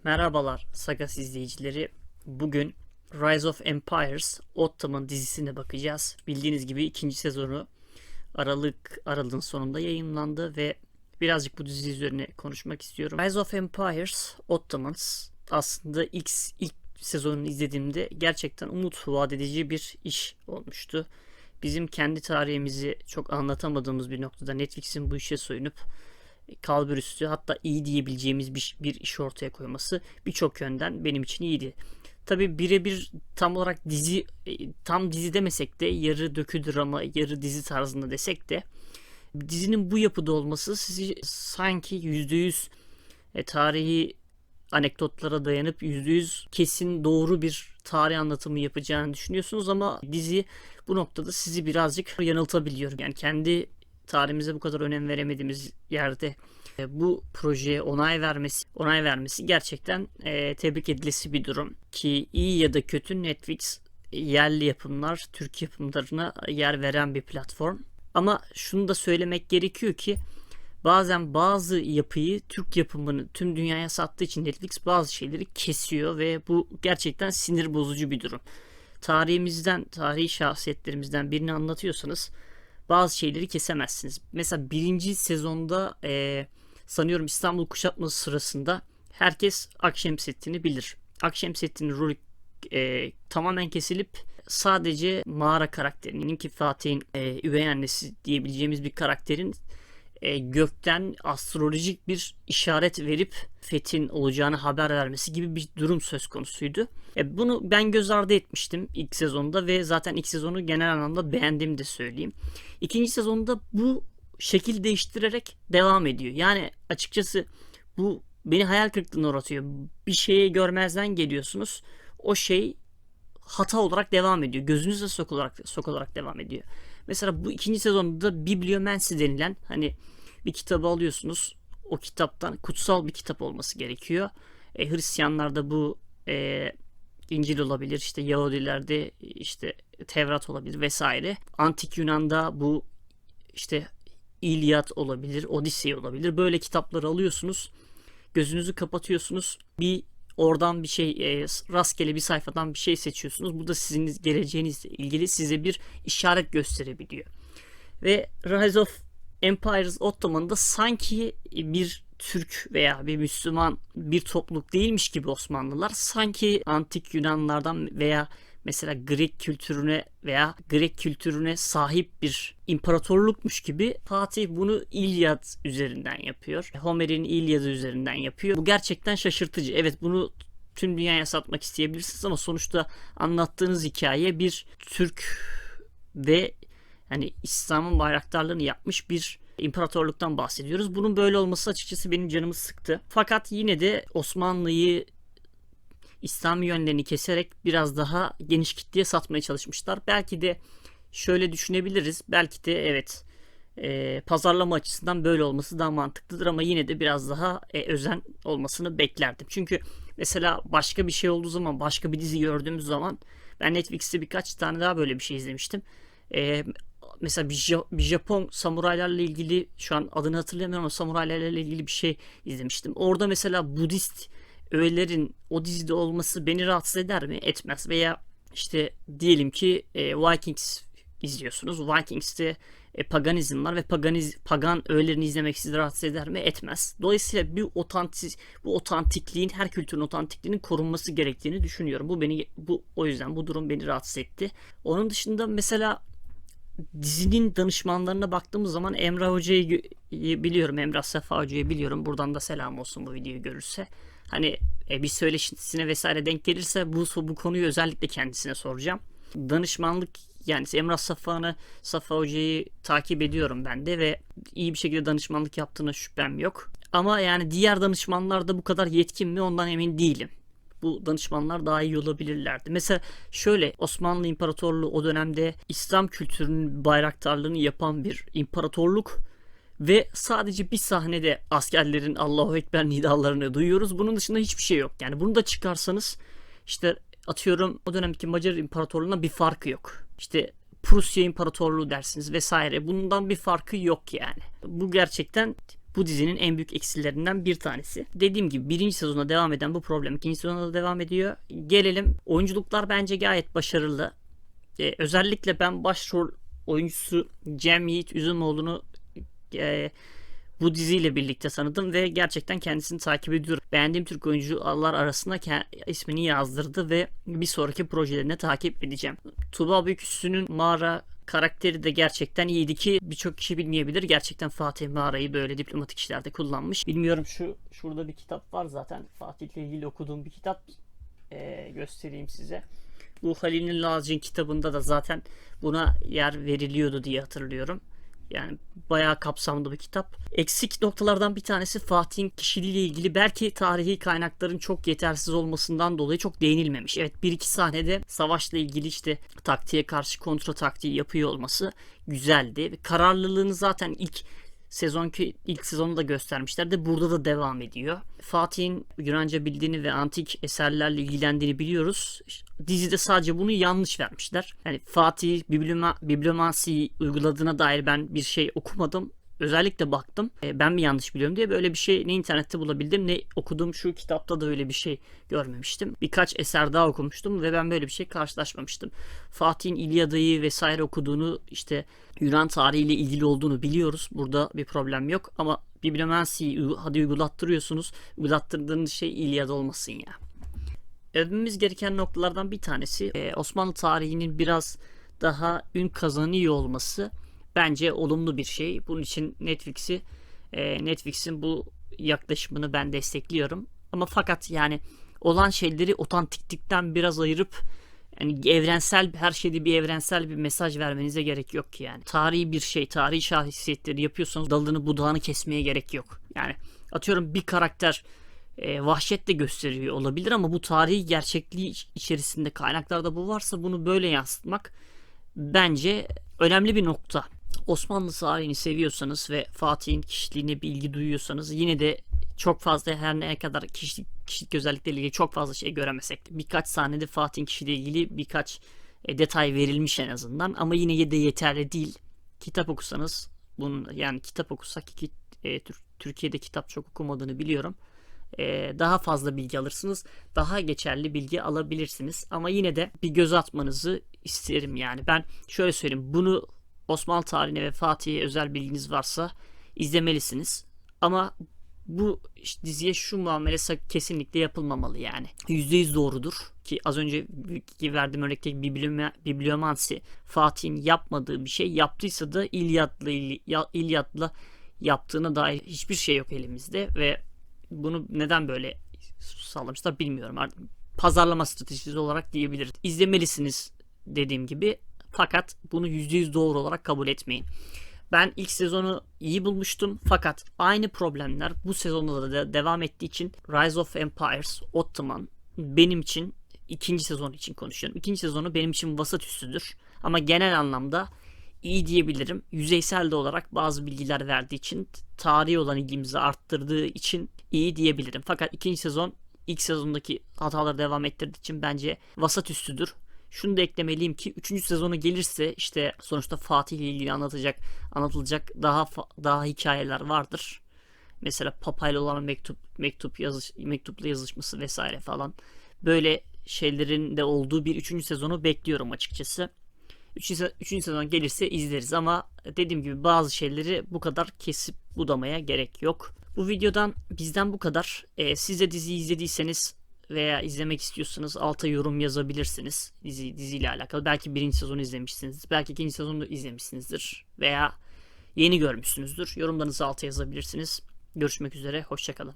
Merhabalar Sagas izleyicileri. Bugün Rise of Empires Ottoman dizisine bakacağız. Bildiğiniz gibi ikinci sezonu Aralık'ın sonunda yayınlandı ve birazcık bu dizi üzerine konuşmak istiyorum. Rise of Empires Ottomans aslında ilk sezonunu izlediğimde gerçekten umut vaat edici bir iş olmuştu. Bizim kendi tarihimizi çok anlatamadığımız bir noktada Netflix'in bu işe soyunup kalburüstü, hatta iyi diyebileceğimiz bir iş ortaya koyması birçok yönden benim için iyiydi. Tabi birebir tam olarak tam dizi demesek de yarı dökü drama, yarı dizi tarzında desek de dizinin bu yapıda olması sizi sanki %100 tarihi anekdotlara dayanıp %100 kesin doğru bir tarih anlatımı yapacağını düşünüyorsunuz ama dizi bu noktada sizi birazcık yanıltabiliyor. Yani kendi tarihimize bu kadar önem veremediğimiz yerde bu projeye onay vermesi gerçekten tebrik edilesi bir durum. Ki iyi ya da kötü Netflix yerli yapımlar, Türk yapımlarına yer veren bir platform. Ama şunu da söylemek gerekiyor ki bazen bazı yapıyı Türk yapımını tüm dünyaya sattığı için Netflix bazı şeyleri kesiyor ve bu gerçekten sinir bozucu bir durum. Tarihi şahsiyetlerimizden birini anlatıyorsanız bazı şeyleri kesemezsiniz. Mesela birinci sezonda sanıyorum İstanbul kuşatması sırasında herkes Akşemseddin'i bilir. Akşemseddin'in rolü tamamen kesilip sadece mağara karakterinin, ki Fatih'in üvey annesi diyebileceğimiz bir karakterin gökten astrolojik bir işaret verip fethin olacağını haber vermesi gibi bir durum söz konusuydu. Bunu ben göz ardı etmiştim ilk sezonda ve zaten ilk sezonu genel anlamda beğendiğimi de söyleyeyim. İkinci sezonda bu şekil değiştirerek devam ediyor. Yani açıkçası bu beni hayal kırıklığına uğratıyor. Bir şeyi görmezden geliyorsunuz. O şey hata olarak devam ediyor. Gözünüze sokularak devam ediyor. Mesela bu ikinci sezonda Bibliomancy denilen, hani bir kitabı alıyorsunuz. O kitaptan kutsal bir kitap olması gerekiyor. Hristiyanlarda bu İncil olabilir, işte Yahudilerde işte Tevrat olabilir vesaire. Antik Yunan'da bu işte İlyat olabilir, Odisey olabilir. Böyle kitapları alıyorsunuz. Gözünüzü kapatıyorsunuz. Oradan bir şey, rastgele bir sayfadan bir şey seçiyorsunuz. Bu da sizin geleceğinizle ilgili size bir işaret gösterebiliyor. Ve Rise of Empires Ottoman'da sanki bir Türk veya bir Müslüman bir topluluk değilmiş gibi Osmanlılar, sanki antik Yunanlardan veya mesela Grek kültürüne sahip bir imparatorlukmuş gibi Fatih bunu İlyad üzerinden yapıyor. Homer'in İlyad'ı üzerinden yapıyor. Bu gerçekten şaşırtıcı. Evet, bunu tüm dünyaya satmak isteyebilirsiniz ama sonuçta anlattığınız hikaye bir Türk ve hani İslam'ın bayraktarlığını yapmış bir imparatorluktan bahsediyoruz. Bunun böyle olması açıkçası benim canımı sıktı. Fakat yine de Osmanlı'yı, İslami yönlerini keserek biraz daha geniş kitleye satmaya çalışmışlar. Belki de şöyle düşünebiliriz. Belki de evet, pazarlama açısından böyle olması daha mantıklıdır ama yine de biraz daha özen olmasını beklerdim. Çünkü mesela başka bir şey olduğu zaman, başka bir dizi gördüğümüz zaman, ben Netflix'te birkaç tane daha böyle bir şey izlemiştim. Mesela bir Japon samuraylarla ilgili, şu an adını hatırlamıyorum ama samuraylarla ilgili bir şey izlemiştim. Orada mesela Budist öğelerin o dizide olması beni rahatsız eder mi? Etmez. Veya işte diyelim ki Vikings izliyorsunuz. Vikings'te paganizm var ve pagan öğelerini izlemek sizi rahatsız eder mi? Etmez. Dolayısıyla bu otantikliğin, her kültürün otantikliğinin korunması gerektiğini düşünüyorum. O yüzden bu durum beni rahatsız etti. Onun dışında mesela dizinin danışmanlarına baktığımız zaman Emrah Hoca'yı biliyorum. Emrah Sefa Hoca'yı biliyorum. Buradan da selam olsun bu videoyu görürse. Hani bir söyleşisine vesaire denk gelirse bu konuyu özellikle kendisine soracağım. Danışmanlık, yani Emrah Safa Hoca'yı takip ediyorum ben de ve iyi bir şekilde danışmanlık yaptığına şüphem yok. Ama yani diğer danışmanlar da bu kadar yetkin mi, ondan emin değilim. Bu danışmanlar daha iyi olabilirlerdi. Mesela şöyle, Osmanlı İmparatorluğu o dönemde İslam kültürünün bayraktarlığını yapan bir imparatorluk ve sadece bir sahnede askerlerin Allahu Ekber nidalarını duyuyoruz. Bunun dışında hiçbir şey yok. Yani bunu da çıkarsanız, işte atıyorum o dönemki Macar İmparatorluğu'na bir farkı yok. İşte Prusya İmparatorluğu dersiniz vesaire. Bundan bir farkı yok yani. Bu gerçekten bu dizinin en büyük eksilerinden bir tanesi. Dediğim gibi birinci sezonda devam eden bu problem ikinci sezonda da devam ediyor. Gelelim, oyunculuklar bence gayet başarılı. Özellikle ben başrol oyuncusu Cem Yiğit Üzümoğlu'nu bu diziyle birlikte tanıdım ve gerçekten kendisini takip ediyorum. Beğendiğim Türk oyuncular arasında ismini yazdırdı ve bir sonraki projelerine takip edeceğim. Tuğba Büyüküstü'nün Mağara karakteri de gerçekten iyiydi ki birçok kişi bilmeyebilir. Gerçekten Fatih Mağara'yı böyle diplomatik işlerde kullanmış. Bilmiyorum, şurada bir kitap var zaten. Fatih'le ilgili okuduğum bir kitap. Göstereyim size. Bu Halil Lazcı'nın kitabında da zaten buna yer veriliyordu diye hatırlıyorum. Yani bayağı kapsamlı bir kitap. Eksik noktalardan bir tanesi Fatih'in kişiliğiyle ilgili belki tarihi kaynakların çok yetersiz olmasından dolayı çok değinilmemiş. Evet, bir iki sahnede savaşla ilgili işte taktiğe karşı kontra taktiği yapıyor olması güzeldi. Kararlılığını zaten ilk sezonu da göstermişlerdi. Burada da devam ediyor. Fatih'in Yunanca bildiğini ve antik eserlerle ilgilendiğini biliyoruz. Dizide sadece bunu yanlış vermişler. Yani Fatih bibliomansiyi uyguladığına dair ben bir şey okumadım. Özellikle baktım. Ben mi yanlış biliyorum diye, böyle bir şey ne internette bulabildim ne okuduğum şu kitapta da öyle bir şey görmemiştim. Birkaç eser daha okumuştum ve ben böyle bir şey karşılaşmamıştım. Fatih'in İlyada'yı vesaire okuduğunu, işte Yunan tarihiyle ilgili olduğunu biliyoruz. Burada bir problem yok ama bibliomansiyi hadi uygulattırıyorsunuz. Uygulattırdığınız şey İlyada olmasın ya. Övmemiz gereken noktalardan bir tanesi Osmanlı tarihinin biraz daha ün kazanıyor olması. Bence olumlu bir şey. Bunun için Netflix'in bu yaklaşımını ben destekliyorum. Ama fakat yani olan şeyleri otantiklikten biraz ayırıp yani her şeyde bir evrensel bir mesaj vermenize gerek yok ki yani. Tarihi bir şey, tarihi şahsiyetleri yapıyorsanız dalını budağını kesmeye gerek yok. Yani atıyorum bir karakter vahşet de gösteriyor olabilir ama bu tarihi gerçekliği içerisinde kaynaklarda bu varsa bunu böyle yansıtmak bence önemli bir nokta. Osmanlı tarihini seviyorsanız ve Fatih'in kişiliğine bir ilgi duyuyorsanız, yine de çok fazla, her ne kadar kişilik özellikleriyle ilgili çok fazla şey göremesek de birkaç sahnede Fatih'in kişiliğiyle ilgili birkaç detay verilmiş en azından, ama yine de yeterli değil. Kitap okusanız, yani kitap okusak ki Türkiye'de kitap çok okumadığını biliyorum. Daha fazla bilgi alırsınız. Daha geçerli bilgi alabilirsiniz. Ama yine de bir göz atmanızı isterim yani. Ben şöyle söyleyeyim. Bunu Osmanlı tarihine ve Fatih'e özel bilginiz varsa izlemelisiniz. Ama bu diziye şu muamele kesinlikle yapılmamalı yani. %100 doğrudur ki az önce verdiğim örnekteki bibliomansi Fatih'in yapmadığı bir şey, yaptıysa da İlyad'la yaptığına dair hiçbir şey yok elimizde ve bunu neden böyle sağlamışlar bilmiyorum. Pazarlama stratejisi olarak diyebiliriz. İzlemelisiniz dediğim gibi, fakat bunu %100 doğru olarak kabul etmeyin. Ben ilk sezonu iyi bulmuştum fakat aynı problemler bu sezonda da devam ettiği için Rise of Empires, Ottoman benim için, ikinci sezon için konuşuyorum. İkinci sezonu benim için vasat üstüdür. Ama genel anlamda iyi diyebilirim. Yüzeysel de olarak bazı bilgiler verdiği için, tarihi olan ilgimizi arttırdığı için iyi diyebilirim. Fakat ikinci sezon ilk sezondaki hataları devam ettirdiği için bence vasat üstüdür. Şunu da eklemeliyim ki 3. sezonu gelirse işte sonuçta Fatih ile ilgili anlatılacak daha hikayeler vardır. Mesela Papa ile olan mektupla yazışması vesaire falan. Böyle şeylerin de olduğu bir 3. sezonu bekliyorum açıkçası. 3. sezon gelirse izleriz ama dediğim gibi bazı şeyleri bu kadar kesip budamaya gerek yok. Bu videodan bizden bu kadar. Siz de diziyi izlediyseniz veya izlemek istiyorsanız alta yorum yazabilirsiniz diziyle alakalı. Belki birinci sezonu izlemişsinizdir. Belki ikinci sezonu izlemişsinizdir. Veya yeni görmüşsünüzdür. Yorumlarınızı alta yazabilirsiniz. Görüşmek üzere. Hoşçakalın.